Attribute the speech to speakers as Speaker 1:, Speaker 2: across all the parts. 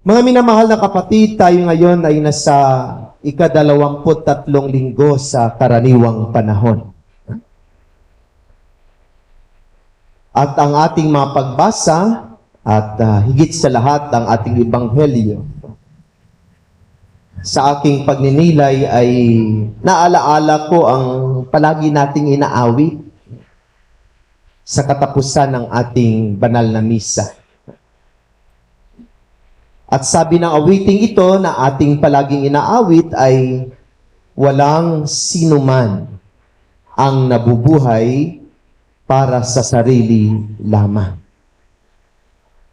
Speaker 1: Mga minamahal na kapatid, tayo ngayon ay nasa ika-23 linggo sa karaniwang panahon. At ang ating mga pagbasa at higit sa lahat ang ating ebanghelyo sa aking pagninilay ay naalaala ko ang palagi nating inaawit sa katapusan ng ating banal na misa. At sabi ng awiting ito na ating palaging inaawit ay walang sinuman ang nabubuhay para sa sarili lamang.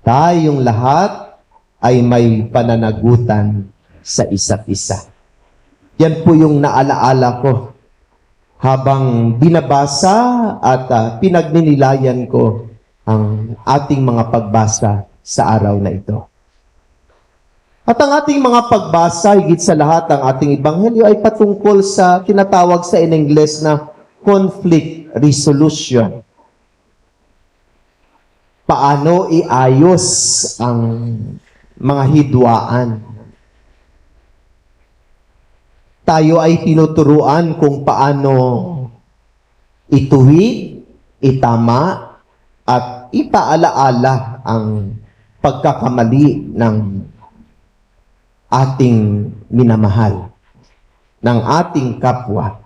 Speaker 1: Tayong lahat ay may pananagutan sa isa't isa. Yan po yung naalaala ko habang binabasa at pinagninilayan ko ang ating mga pagbasa sa araw na ito. At ang ating mga pagbasa, higit sa lahat, ang ating ebanghelyo ay patungkol sa tinatawag sa in English na conflict resolution. Paano iayos ang mga hidwaan? Tayo ay tinuturuan kung paano ituwid, itama, at ipaalaala ang pagkakamali ng ating minamahal, ng ating kapwa.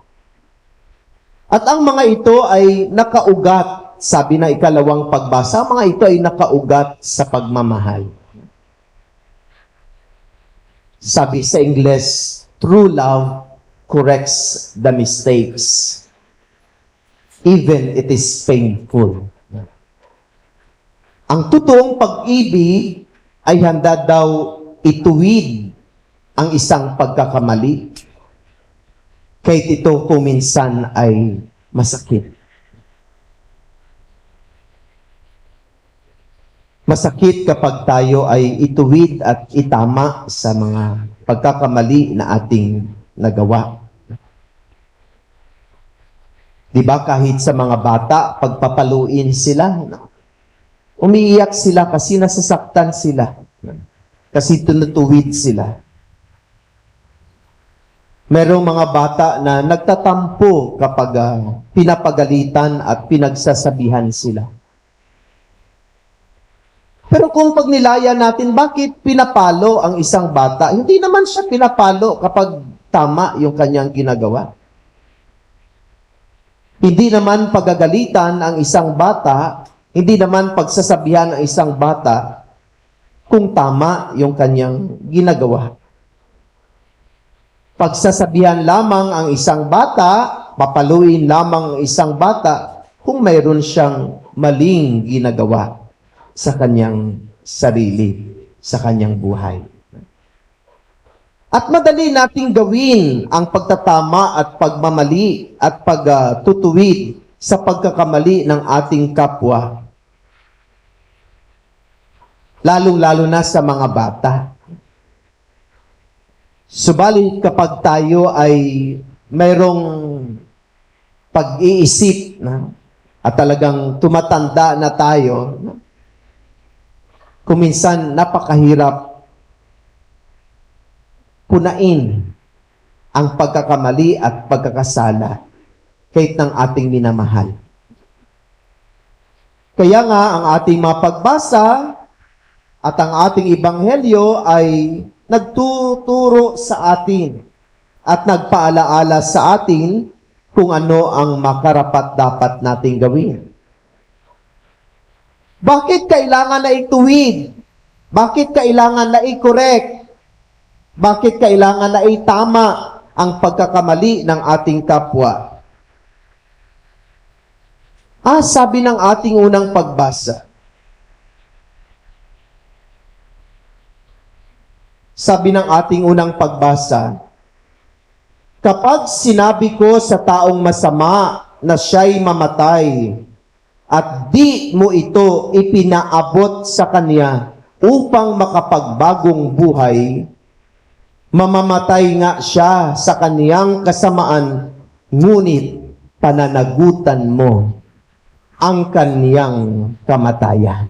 Speaker 1: At ang mga ito ay nakaugat, sabi na ikalawang pagbasa, mga ito ay nakaugat sa pagmamahal. Sabi sa English, true love corrects the mistakes, even it is painful. Ang totoong pag-ibig ay handa daw ituwid ang isang pagkakamali, kahit ito kuminsan ay masakit. Masakit kapag tayo ay ituwid at itama sa mga pagkakamali na ating nagawa. Di ba kahit sa mga bata, pagpapaluin sila, umiiyak sila kasi nasasaktan sila. Kasi tinutuwid sila. Merong mga bata na nagtatampo kapag pinapagalitan at pinagsasabihan sila. Pero kung pagnilayan natin, bakit pinapalo ang isang bata? Hindi naman siya pinapalo kapag tama yung kanyang ginagawa. Hindi naman pagagalitan ang isang bata, hindi naman pagsasabihan ang isang bata kung tama yung kanyang ginagawa. Pagsasabihan lamang ang isang bata, papaluin lamang ang isang bata kung mayroon siyang maling ginagawa sa kanyang sarili, sa kanyang buhay. At madali nating gawin ang pagtatama at pagmamali at pagtutuwid sa pagkakamali ng ating kapwa. Lalong-lalo na sa mga bata. Subalit kapag tayo ay mayroong pag-iisip at talagang tumatanda na tayo, kuminsan napakahirap punain ang pagkakamali at pagkakasala kahit ng ating minamahal. Kaya nga ang ating mga pagbasa at ang ating ebanghelyo ay nagtuturo sa atin at nagpaalaala sa atin kung ano ang makarapat-dapat nating gawin. Bakit kailangan na ituwid? Bakit kailangan na i-correct? Bakit kailangan na itama ang pagkakamali ng ating kapwa? Sabi ng ating unang pagbasa. Sabi ng ating unang pagbasa, kapag sinabi ko sa taong masama na siya'y mamatay, at di mo ito ipinaabot sa kanya upang makapagbagong buhay, mamamatay nga siya sa kaniyang kasamaan, ngunit pananagutan mo ang kaniyang kamatayan.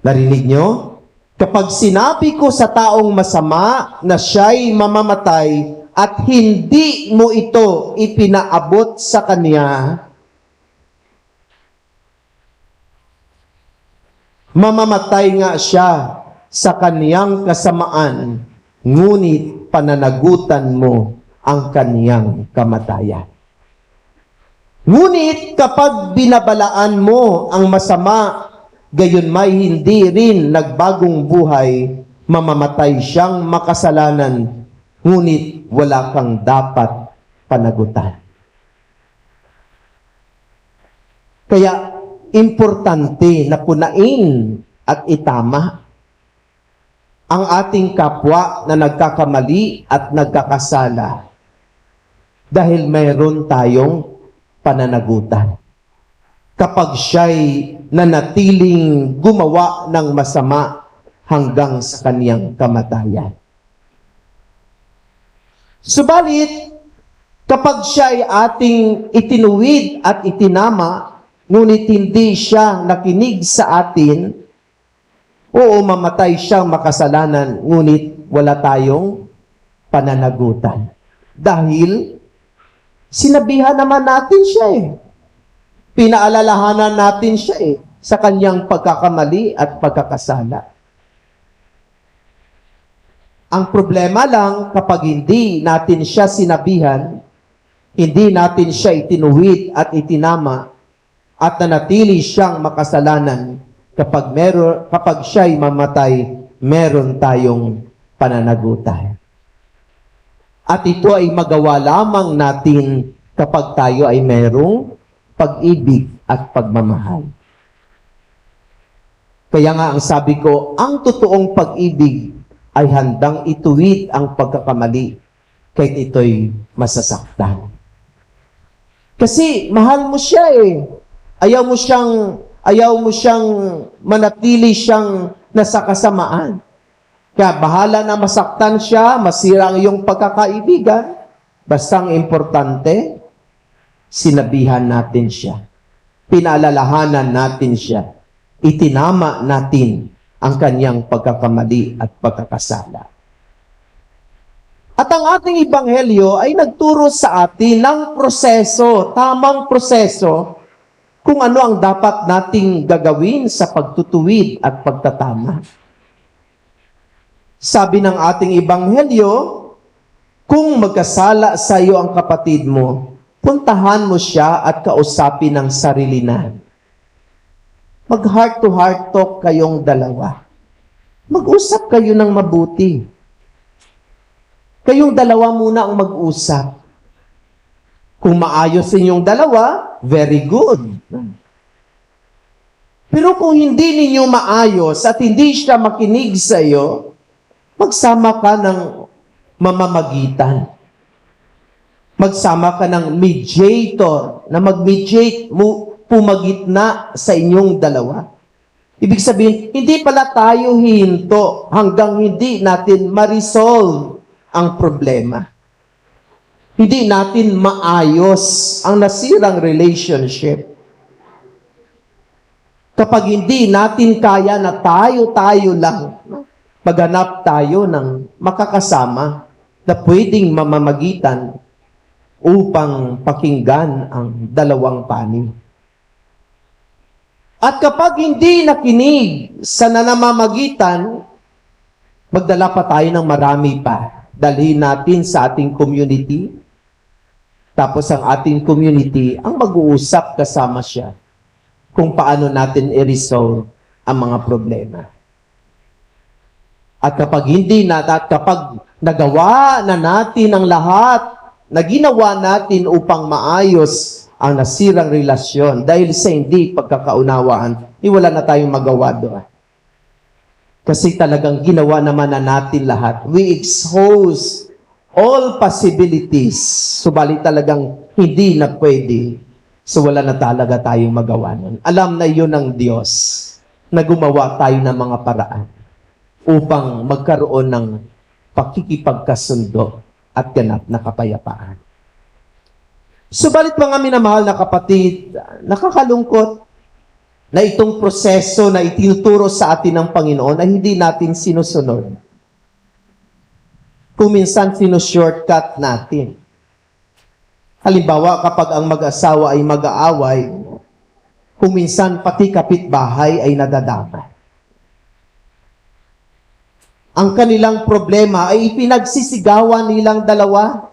Speaker 1: Narinig nyo? Kapag sinabi ko sa taong masama na siya'y mamamatay at hindi mo ito ipinaabot sa kanya, mamamatay nga siya sa kaniyang kasamaan, ngunit pananagutan mo ang kaniyang kamatayan. Ngunit kapag binabalaan mo ang masama, gayon may hindi rin nagbagong buhay, mamamatay siyang makasalanan, ngunit wala kang dapat panagutan. Kaya, importante na punain at itama ang ating kapwa na nagkakamali at nagkakasala dahil mayroon tayong pananagutan. Kapag siya'y nanatiling gumawa ng masama hanggang sa kaniyang kamatayan. Subalit, kapag siya'y ating itinuwid at itinama, ngunit hindi siya nakinig sa atin, oo, mamatay siyang makasalanan, ngunit wala tayong pananagutan. Dahil, sinabihan naman natin siya Pinaalalahanan natin siya sa kanyang pagkakamali at pagkakasala. Ang problema lang, kapag hindi natin siya sinabihan, hindi natin siya itinuwid at itinama, at nanatili siyang makasalanan, kapag siya'y mamatay, meron tayong pananagutan. At ito ay magawa lamang natin kapag tayo ay merong pag-ibig at pagmamahal. Kaya nga ang sabi ko, ang totoong pag-ibig ay handang ituwid ang pagkakamali kahit ito'y masasaktan. Kasi mahal mo siya Ayaw mo siyang manatili siyang nasa kasamaan. Kaya bahala na masaktan siya, masira ang iyong pagkakaibigan. Basta ang importante, sinabihan natin siya. Pinaalalahanan natin siya. Itinama natin ang kanyang pagkakamali at pagkakasala. At ang ating ebanghelyo ay nagturo sa atin ng proseso, tamang proseso, kung ano ang dapat nating gagawin sa pagtutuwid at pagtatama. Sabi ng ating ebanghelyo, kung magkasala sa iyo ang kapatid mo, puntahan mo siya at kausapin ng sarili na. Mag-heart-to-heart talk kayong dalawa. Mag-usap kayo ng mabuti. Kayong dalawa muna ang mag-usap. Kung maayos inyong dalawa, very good. Pero kung hindi ninyo maayos at hindi siya makinig sa iyo, magsama ka ng mamamagitan. Magsama ka ng mediator na mag-mediate mo, pumagitna sa inyong dalawa. Ibig sabihin, hindi pala tayo hihinto hanggang hindi natin ma-resolve ang problema. Hindi natin maayos ang nasirang relationship. Kapag hindi natin kaya na tayo lang, maghanap tayo ng makakasama na pwedeng mamamagitan upang pakinggan ang dalawang panig. At kapag hindi nakinig sa nanamamagitan, magdala pa tayo ng marami pa. Dalhin natin sa ating community. Tapos ang ating community ang mag-uusap kasama siya kung paano natin i-resolve ang mga problema. At kapag kapag nagawa na natin ang lahat na ginawa natin upang maayos ang nasirang relasyon dahil sa hindi pagkakaunawaan, wala na tayong magawa doon. Kasi talagang ginawa naman na natin lahat. We expose all possibilities. Subalit talagang hindi na pwede. So wala na talaga tayong magawa nun. Alam na yun ng Diyos na gumawa tayo ng mga paraan upang magkaroon ng pakikipagkasundo at ganap na kapayapaan. Subalit mga minamahal na kapatid, nakakalungkot na itong proseso na itinuturo sa atin ng Panginoon ay hindi natin sinusunod. Kung minsan sinushortcut natin. Halimbawa, kapag ang mag-asawa ay mag-aaway, kung minsan pati kapitbahay ay nadadamay. Ang kanilang problema ay ipinagsisigawan nilang dalawa.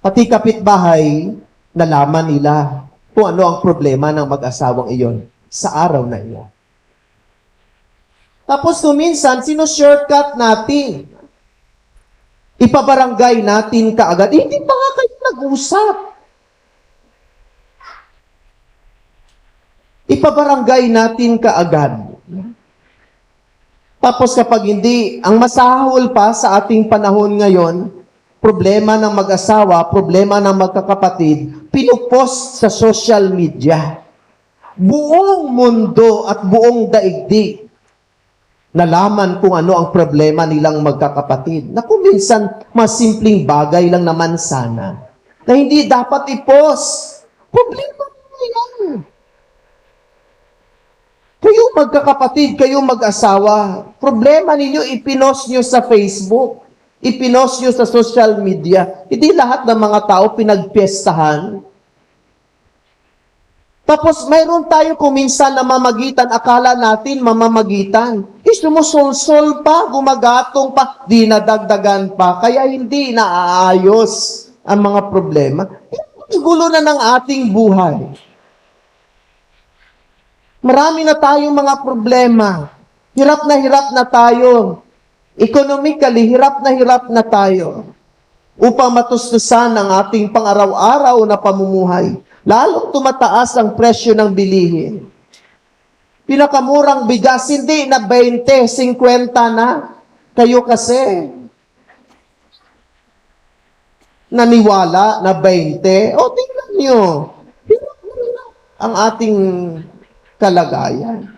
Speaker 1: Pati kapitbahay, nalaman nila kung ano ang problema ng mag-asawang iyon sa araw na iyon. Tapos kung minsan, sinushortcut natin. Ipabarangay natin kaagad. Hindi pa nga kayo nag-usap. Ipabarangay natin kaagad. Tapos kapag hindi, ang masahol pa sa ating panahon ngayon, problema ng mag-asawa, problema ng magkakapatid, pinupost sa social media. Buong mundo at buong daigdig nalaman kung ano ang problema nilang magkakapatid. Na kung minsan, mas simpleng bagay lang naman sana, na hindi dapat i-post. Problema mo yan. Kayo magkakapatid, kayo mag-asawa, problema ninyo, ipinost nyo sa Facebook, ipinost nyo sa social media. Hindi lahat ng mga tao pinagpiestahan. Tapos mayroon tayo kung minsan na mamagitan, akala natin mamamagitan. Sumusol-sol pa, gumagatong pa, dinadagdagan pa, kaya hindi naaayos ang mga problema. Gulo na ng ating buhay. Marami na tayong mga problema. Hirap na tayo. Economically, hirap na tayo. Upang matustusan ang ating pang-araw-araw na pamumuhay. Lalong tumataas ang presyo ng bilihin. Pinakamurang bigas, hindi na 20, 50 na. Kayo kasi, naniwala na 20. O, tingnan nyo. Ang ating kalagayan.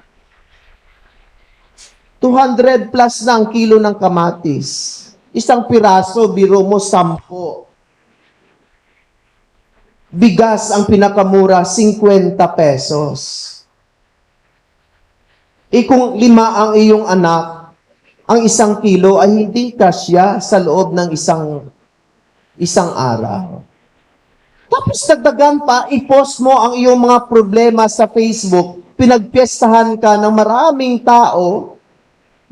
Speaker 1: 200 plus na ang kilo ng kamatis. Isang piraso, biro mo, 10. Bigas ang pinakamura, 50 pesos. Kung 5 ang iyong anak, ang 1 kilo ay hindi kasya sa loob ng isang araw. Tapos dagdagan pa, i-post mo ang iyong mga problema sa Facebook, pinagpiestahan ka ng maraming tao,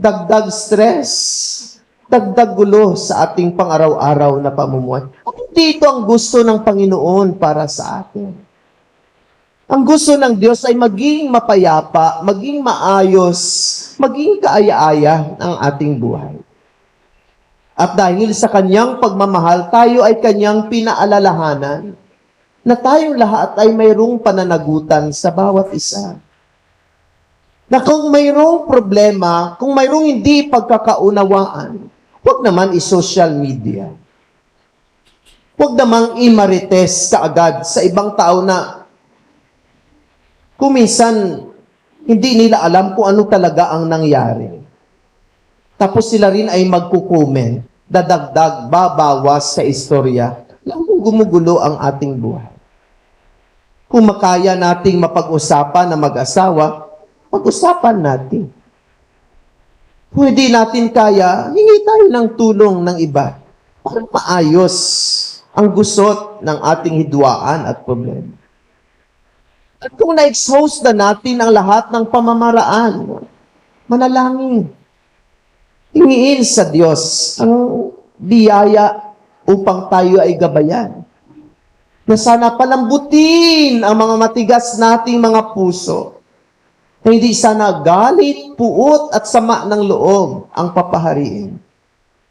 Speaker 1: dagdag stress, dagdag gulo sa ating pang-araw-araw na pamumuhay. At hindi ito ang gusto ng Panginoon para sa atin. Ang gusto ng Diyos ay maging mapayapa, maging maayos, maging kaaya-aya ang ating buhay. At dahil sa kanyang pagmamahal, tayo ay kanyang pinaalalahanan na tayong lahat ay mayroong pananagutan sa bawat isa. Na kung mayroong problema, kung mayroong hindi pagkakaunawaan, huwag naman i-social media. Huwag namang i-marites kaagad sa ibang tao na kung minsan hindi nila alam kung ano talaga ang nangyari. Tapos sila rin ay magkukumen, dadagdag, babawas sa istorya, lalong gumugulo ang ating buhay. Kung makaya nating mapag-usapan na mag-asawa, pag-usapan natin. Kung hindi natin kaya, hingi tayo ng tulong ng iba para maayos ang gusot ng ating hidwaan at problema. At kung na-expose na natin ang lahat ng pamamaraan, manalangin. Hingiin sa Diyos ang biyaya upang tayo ay gabayan. Na sana palambutin ang mga matigas nating mga puso. Na hindi sana galit, puot at sama ng loob ang papahariin.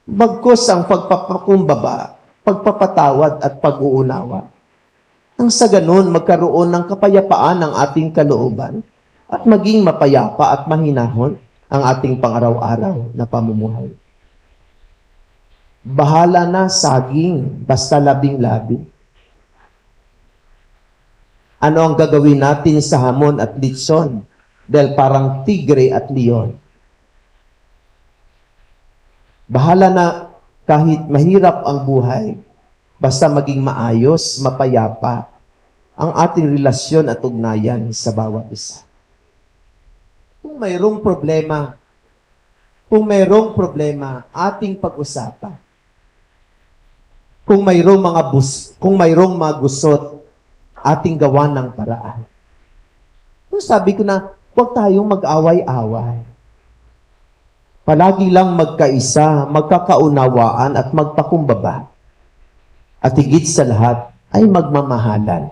Speaker 1: Bagkus ang pagpapakumbaba, pagpapatawad at pag-uunawa. Nang sa ganun, magkaroon ng kapayapaan ng ating kalooban at maging mapayapa at mahinahon ang ating pang-araw-araw na pamumuhay. Bahala na saging, basta labing-labi. Ano ang gagawin natin sa hamon at litson? Dahil parang tigre at leon. Bahala na kahit mahirap ang buhay, basta maging maayos, mapayapa, ang ating relasyon at ugnayan sa bawat isa. Kung mayroong problema, ating pag-usapan. Kung mayroong mga gusot, ating gawa ng paraan. Kung sabi ko na, huwag tayong mag-away-away. Palagi lang magkaisa, magkakaunawaan at magpakumbaba. At higit sa lahat ay magmamahalan.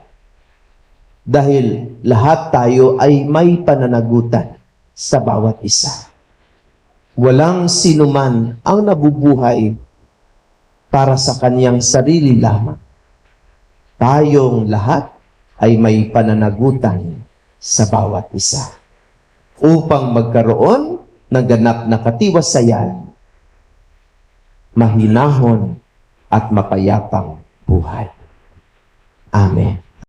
Speaker 1: Dahil lahat tayo ay may pananagutan sa bawat isa. Walang sinuman ang nabubuhay para sa kanyang sarili lamang. Tayong lahat ay may pananagutan sa bawat isa. Upang magkaroon ng ganap na katiwasayan, mahinahon at mapayapang buhay. Amen.